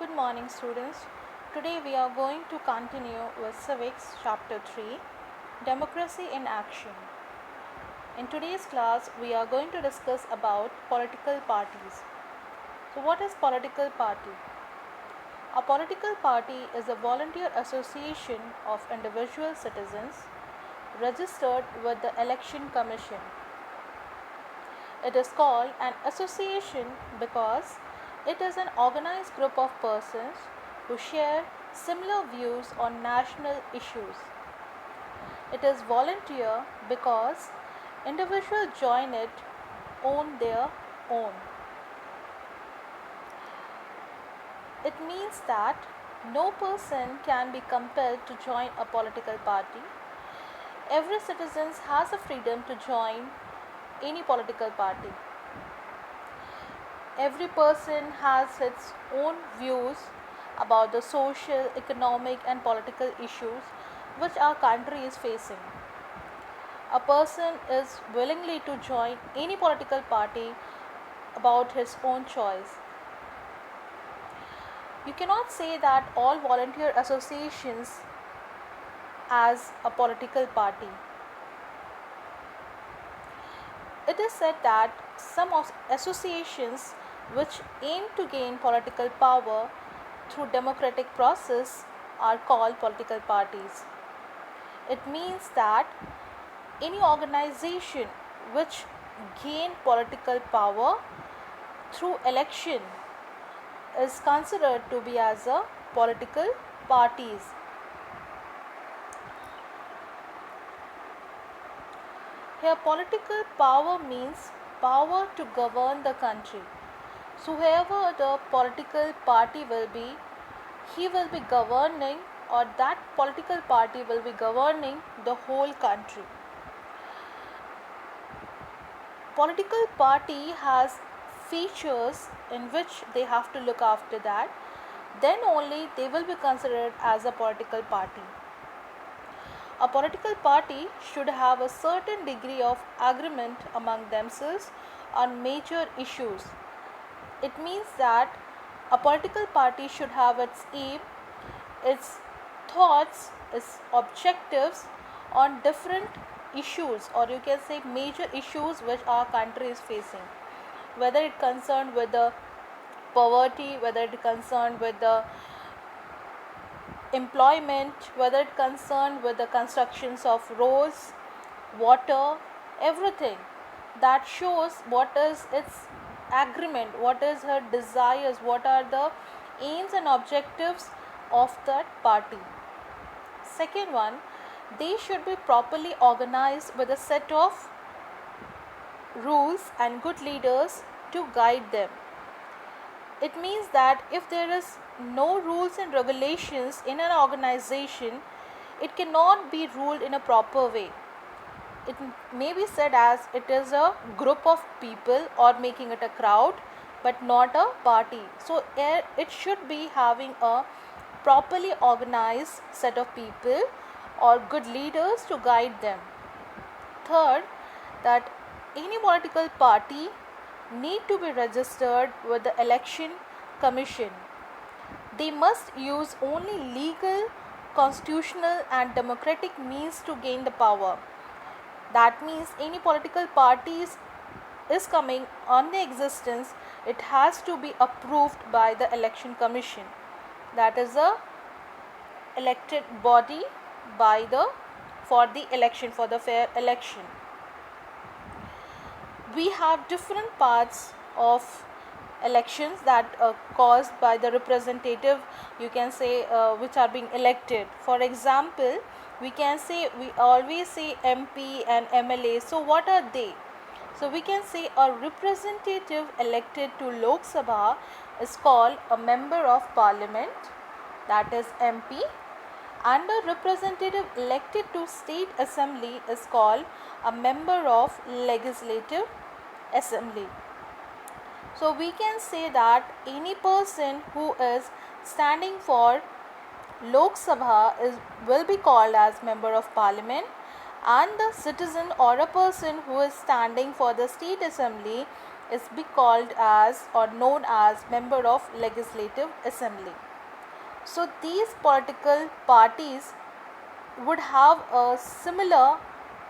Good morning, students. Today we are going to continue with Civics Chapter 3, Democracy in Action. In today's class, we are going to discuss about political parties. So, what is political party? A political party is a volunteer association of individual citizens registered with the Election Commission. It is called an association because it is an organized group of persons who share similar views on national issues. It is volunteer because individuals join it on their own. It means that no person can be compelled to join a political party. Every citizen has the freedom to join any political party. Every person has its own views about the social, economic, and political issues which our country is facing. A person is willingly to join any political party about his own choice. You cannot say that all volunteer associations as a political party. It is said that some associations which aim to gain political power through democratic process are called political parties. It means that any organization which gain political power through election is considered to be as a political parties. Here political power means power to govern the country. So whoever the political party will be, he will be governing, or that political party will be governing the whole country. Political party has features in which they have to look after that, then only they will be considered as a political party. A political party should have a certain degree of agreement among themselves on major issues. It means that a political party should have its aim, its thoughts, its objectives on different issues, or you can say major issues which our country is facing, whether it concerned with the poverty, whether it concerned with the employment, whether it concerned with the constructions of roads, water, everything. That shows what is its agreement, what is her desires, what are the aims and objectives of that party. Second one, they should be properly organized with a set of rules and good leaders to guide them. It means that if there is no rules and regulations in an organization, it cannot be ruled in a proper way. It may be said as it is a group of people or making it a crowd, but not a party. So it should be having a properly organized set of people or good leaders to guide them. Third, that any political party need to be registered with the election commission. They must use only legal, constitutional and democratic means to gain the power. That means any political parties is coming on the existence, it has to be approved by the election commission. That is a elected body by the for the election, for the fair election. We have different parts of elections that caused by the representative, you can say, which are being elected. For example, we can say, we always say MP and MLA. So what are they? So we can say a representative elected to Lok Sabha is called a member of parliament, that is MP, and a representative elected to state assembly is called a member of legislative assembly. So we can say that any person who is standing for Lok Sabha will be called as member of parliament, and the citizen or a person who is standing for the state assembly is be called as or known as member of legislative assembly. So these political parties would have a similar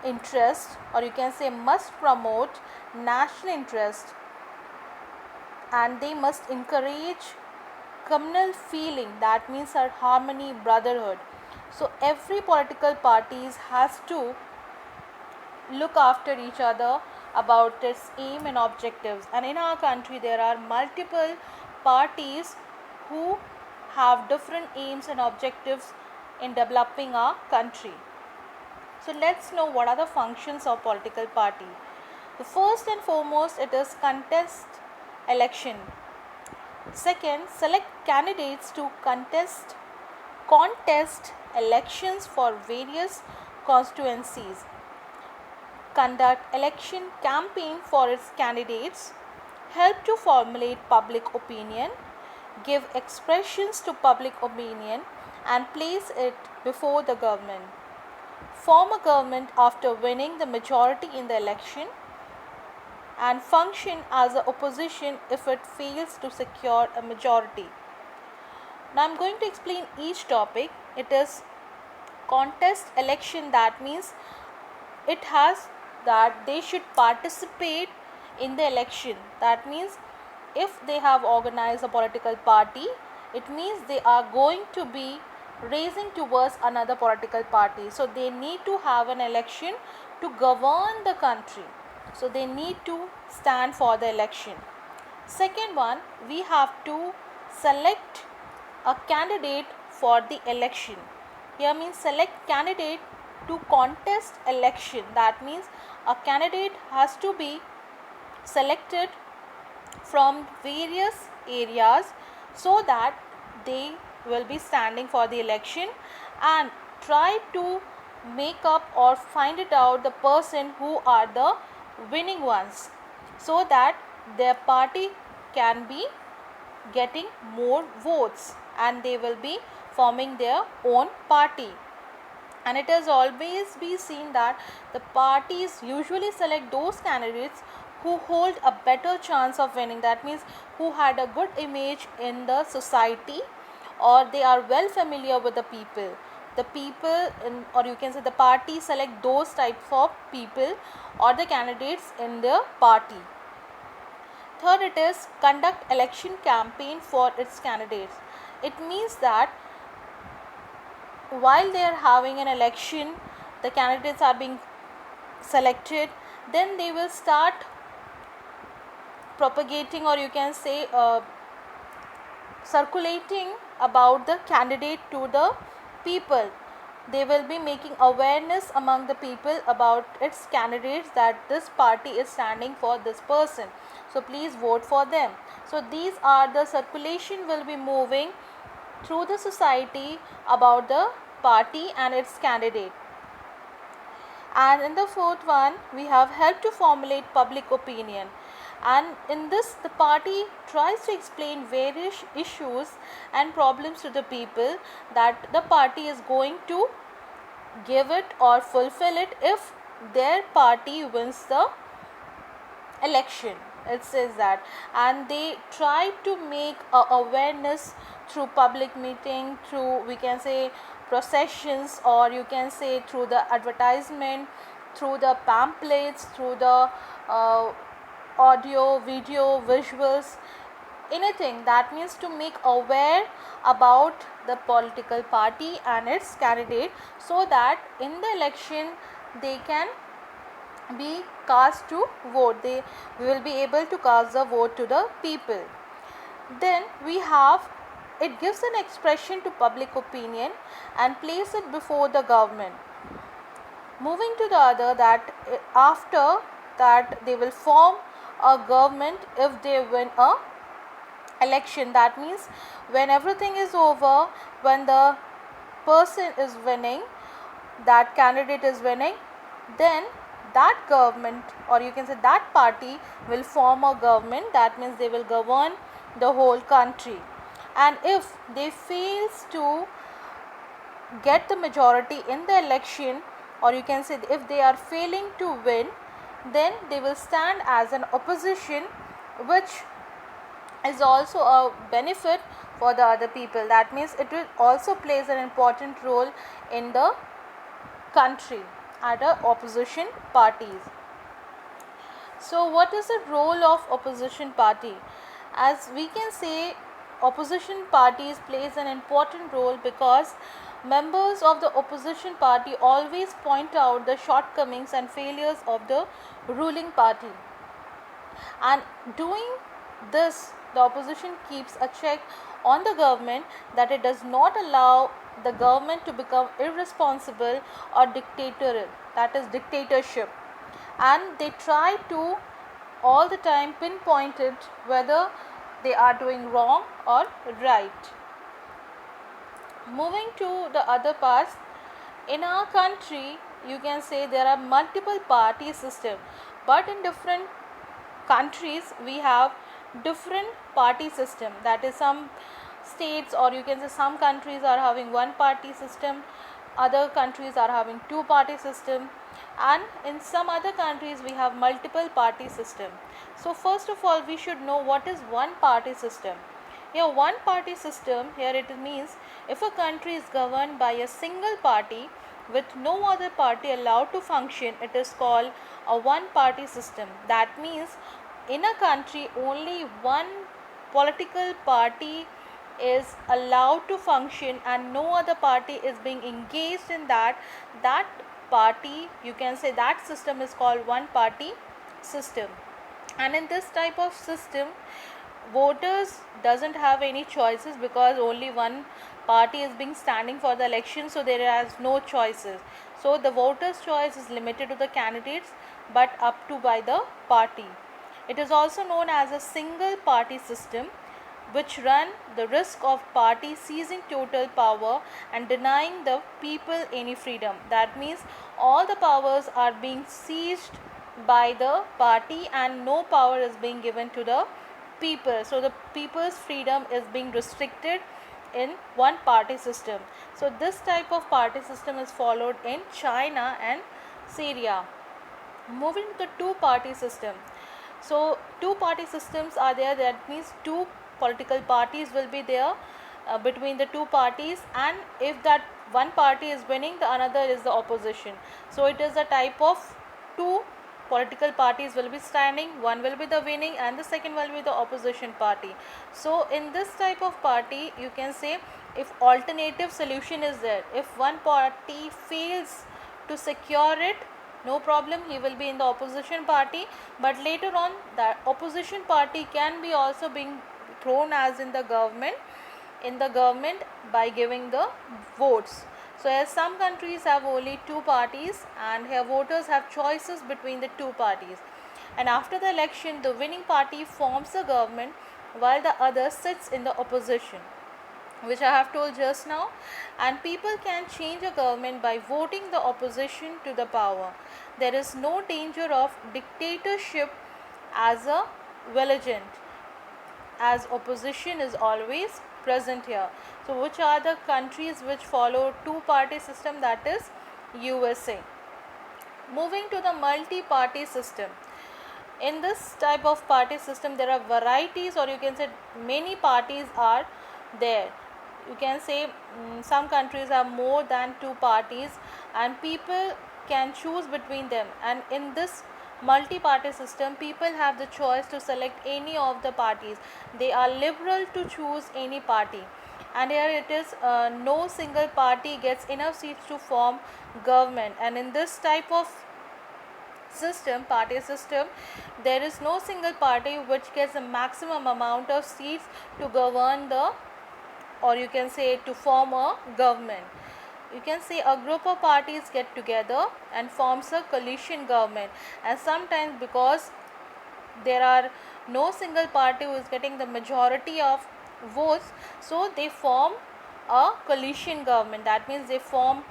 interest, or you can say must promote national interest, and they must encourage communal feeling, that means our harmony, brotherhood. So every political parties has to look after each other about its aim and objectives. And in our country there are multiple parties who have different aims and objectives in developing our country. So let's know what are the functions of political party. The first and foremost, it is contest election. Second, select candidates to contest elections for various constituencies, conduct election campaign for its candidates, help to formulate public opinion, give expressions to public opinion and place it before the government, form a government after winning the majority in the election, and function as an opposition if it fails to secure a majority. Now I am going to explain each topic. It is contest election, that means it has that they should participate in the election. That means if they have organized a political party, it means they are going to be raising towards another political party. So they need to have an election to govern the country. So they need to stand for the election. Second one, we have to select a candidate for the election. Here means select candidate to contest election. That means a candidate has to be selected from various areas so that they will be standing for the election, and try to make up or find it out the person who are the winning ones, so that their party can be getting more votes and they will be forming their own party. And it has always been seen that the parties usually select those candidates who hold a better chance of winning. That means who had a good image in the society, or they are well familiar with the people. The people or you can say the party select those types of people or the candidates in their party. Third, it is conduct election campaign for its candidates. It means that while they are having an election, the candidates are being selected, then they will start propagating, or you can say circulating about the candidate to the people. They will be making awareness among the people about its candidates, that this party is standing for this person, so please vote for them. So these are the circulation will be moving through the society about the party and its candidate. And in the fourth one, we have helped to formulate public opinion. And in this, the party tries to explain various issues and problems to the people that the party is going to give it or fulfill it if their party wins the election. It says that, and they try to make awareness through public meeting, through we can say processions, or you can say through the advertisement, through the pamphlets, through the audio, video, visuals, anything. That means to make aware about the political party and its candidate, so that in the election they can be cast to vote. They will be able to cast the vote to the people. Then we have, it gives an expression to public opinion and place it before the government. Moving to the other, that after that they will form a government if they win a election. That means when everything is over, when the person is winning, that candidate is winning, then that government, or you can say that party, will form a government. That means they will govern the whole country. And if they fails to get the majority in the election, or you can say if they are failing to win, then they will stand as an opposition which is also a benefit for the other people. That means it will also plays an important role in the country at a opposition parties. So what is the role of opposition party? As we can say, opposition parties plays an important role because members of the opposition party always point out the shortcomings and failures of the ruling party, and doing this the opposition keeps a check on the government, that it does not allow the government to become irresponsible or dictatorial, that is dictatorship, and they try to all the time pinpoint it whether they are doing wrong or right. Moving to the other parts, in our country you can say there are multiple party system, but in different countries we have different party system. That is, some states, or you can say some countries are having one party system, other countries are having two party system, and in some other countries we have multiple party system. So first of all we should know what is one party system. Here one party system, here it means if a country is governed by a single party with no other party allowed to function, it is called a one party system. That means in a country only one political party is allowed to function and no other party is being engaged in that party, you can say that system is called one party system. And in this type of system voters doesn't have any choices, because only one party is being standing for the election, so there is no choices. So the voters choice is limited to the candidates but up to by the party. It is also known as a single party system, which run the risk of party seizing total power and denying the people any freedom. That means all the powers are being seized by the party and no power is being given to the people. So the people's freedom is being restricted in one party system. So this type of party system is followed in China and Syria. Moving to the two party system. So two party systems are there, that means two political parties will be there between the two parties, and if that one party is winning, the another is the opposition. So it is a type of two political parties will be standing, one will be the winning and the second will be the opposition party. So in this type of party you can say, if alternative solution is there, if one party fails to secure it, no problem, he will be in the opposition party, but later on the opposition party can be also being thrown as in the government by giving the votes. So as some countries have only two parties and here voters have choices between the two parties, and after the election the winning party forms the government while the other sits in the opposition, which I have told just now, and people can change a government by voting the opposition to the power. There is no danger of dictatorship as a vigilant, as opposition is always present here. So which are the countries which follow two party system? That is USA. Moving to the multi-party system. In this type of party system there are varieties, or you can say many parties are there. You can say some countries have more than two parties and people can choose between them, and in this multi-party system people have the choice to select any of the parties. They are liberal to choose any party, and here it is no single party gets enough seats to form government. And in this type of system, party system, there is no single party which gets a maximum amount of seats to govern the, or you can say to form a government. You can say a group of parties get together and forms a coalition government, and sometimes because there are no single party who is getting the majority of votes, so they form a coalition government. That means they form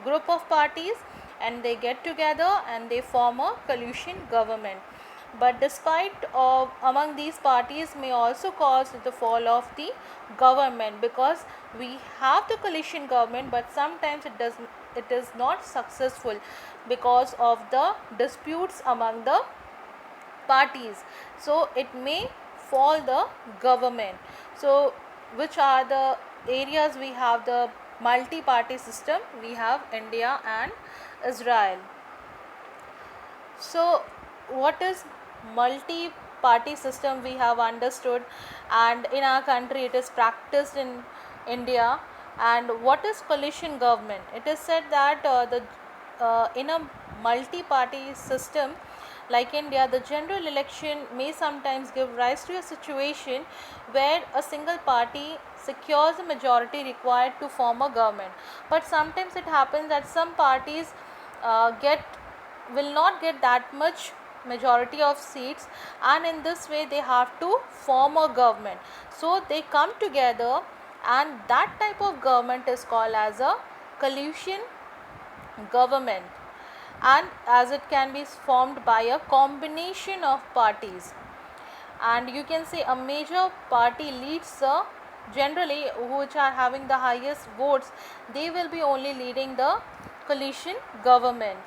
group of parties and they get together and they form a coalition government. But despite of among these parties may also cause the fall of the government, because we have the coalition government but sometimes it is not successful because of the disputes among the parties, so it may fall the government. So which are the areas we have the multi-party system? We have India and Israel. So what is multi-party system? We have understood, and in our country it is practiced in India. And what is coalition government? It is said that the in a multi-party system like India, the general election may sometimes give rise to a situation where a single party secures the majority required to form a government. But sometimes it happens that some parties get will not get that much majority of seats, and in this way they have to form a government. So they come together, and that type of government is called as a coalition government, and as it can be formed by a combination of parties. And you can say a major party leads the, generally which are having the highest votes, they will be only leading the coalition government.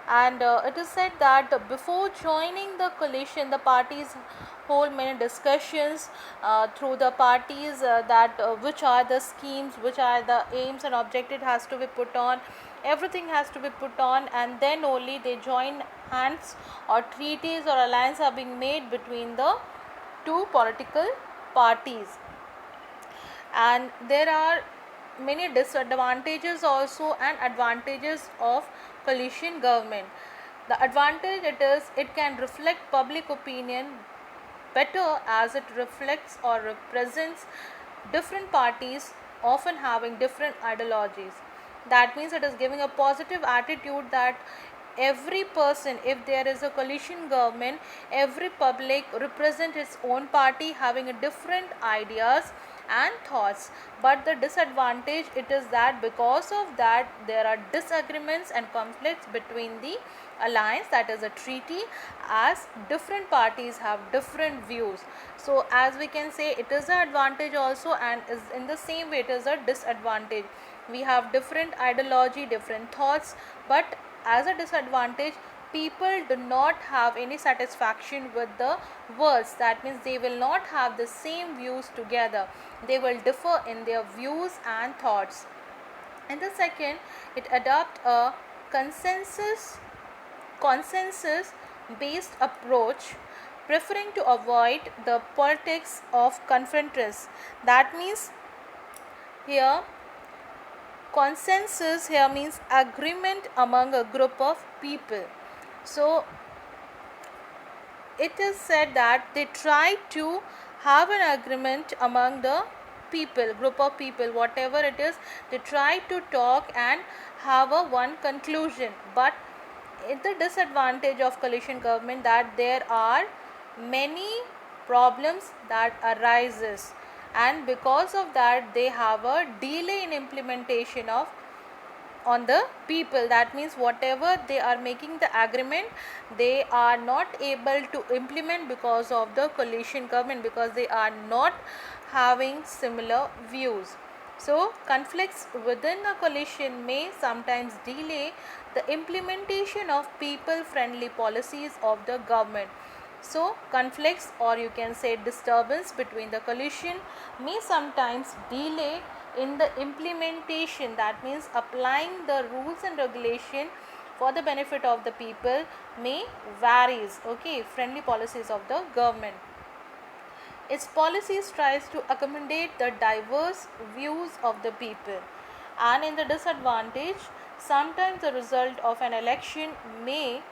And it is said that before joining the coalition, the parties hold many discussions through the parties, that which are the schemes, which are the aims and objective has to be put on, everything has to be put on, and then only they join hands, or treaties or alliance are being made between the two political parties. And there are many disadvantages also and advantages of coalition government. The advantage, it is it can reflect public opinion better, as it reflects or represents different parties often having different ideologies. That means it is giving a positive attitude that every person, if there is a coalition government, every public represent its own party having a different ideas and thoughts. But the disadvantage, it is that because of that there are disagreements and conflicts between the alliance, that is a treaty, as different parties have different views. So as we can say, it is an advantage also, and is in the same way it is a disadvantage. We have different ideology, different thoughts, but as a disadvantage, people do not have any satisfaction with the words. That means they will not have the same views together, they will differ in their views and thoughts. And the second, it adopt a consensus based approach, preferring to avoid the politics of confrontation. That means here, consensus here means agreement among a group of people. So it is said that they try to have an agreement among the people, group of people, whatever it is, they try to talk and have a one conclusion. But it's the disadvantage of coalition government that there are many problems that arises, and because of that they have a delay in implementation of on the people. That means whatever they are making the agreement, they are not able to implement because of the coalition government, because they are not having similar views. So conflicts within a coalition may sometimes delay the implementation of people friendly policies of the government. So conflicts, or you can say disturbance between the coalition, may sometimes delay in the implementation, that means applying the rules and regulation for the benefit of the people may varies. Okay, friendly policies of the government, its policies tries to accommodate the diverse views of the people. And in the disadvantage, sometimes the result of an election may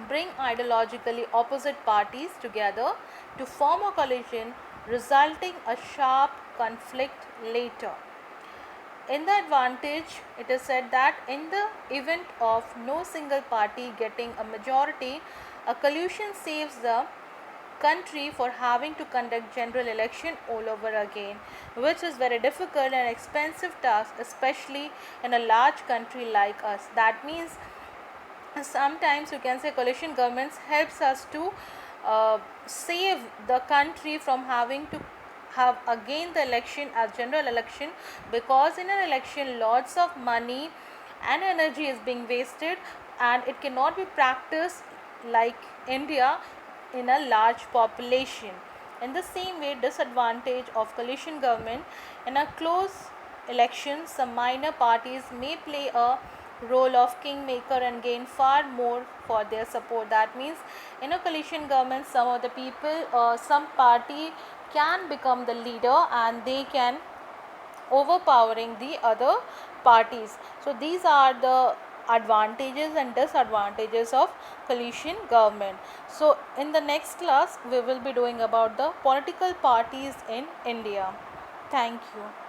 bring ideologically opposite parties together to form a coalition, resulting a sharp conflict later. In the advantage, it is said that in the event of no single party getting a majority, a coalition saves the country for having to conduct general election all over again, which is very difficult and expensive task, especially in a large country like us. That means sometimes you can say coalition governments helps us to save the country from having to have again the election as general election, because in an election lots of money and energy is being wasted, and it cannot be practiced like India in a large population. In the same way, disadvantage of coalition government in a close election, some minor parties may play a role of kingmaker and gain far more for their support. That means in a coalition government, some of the people or some party can become the leader and they can overpowering the other parties. So these are the advantages and disadvantages of coalition government. So in the next class we will be doing about the political parties in India. Thank you.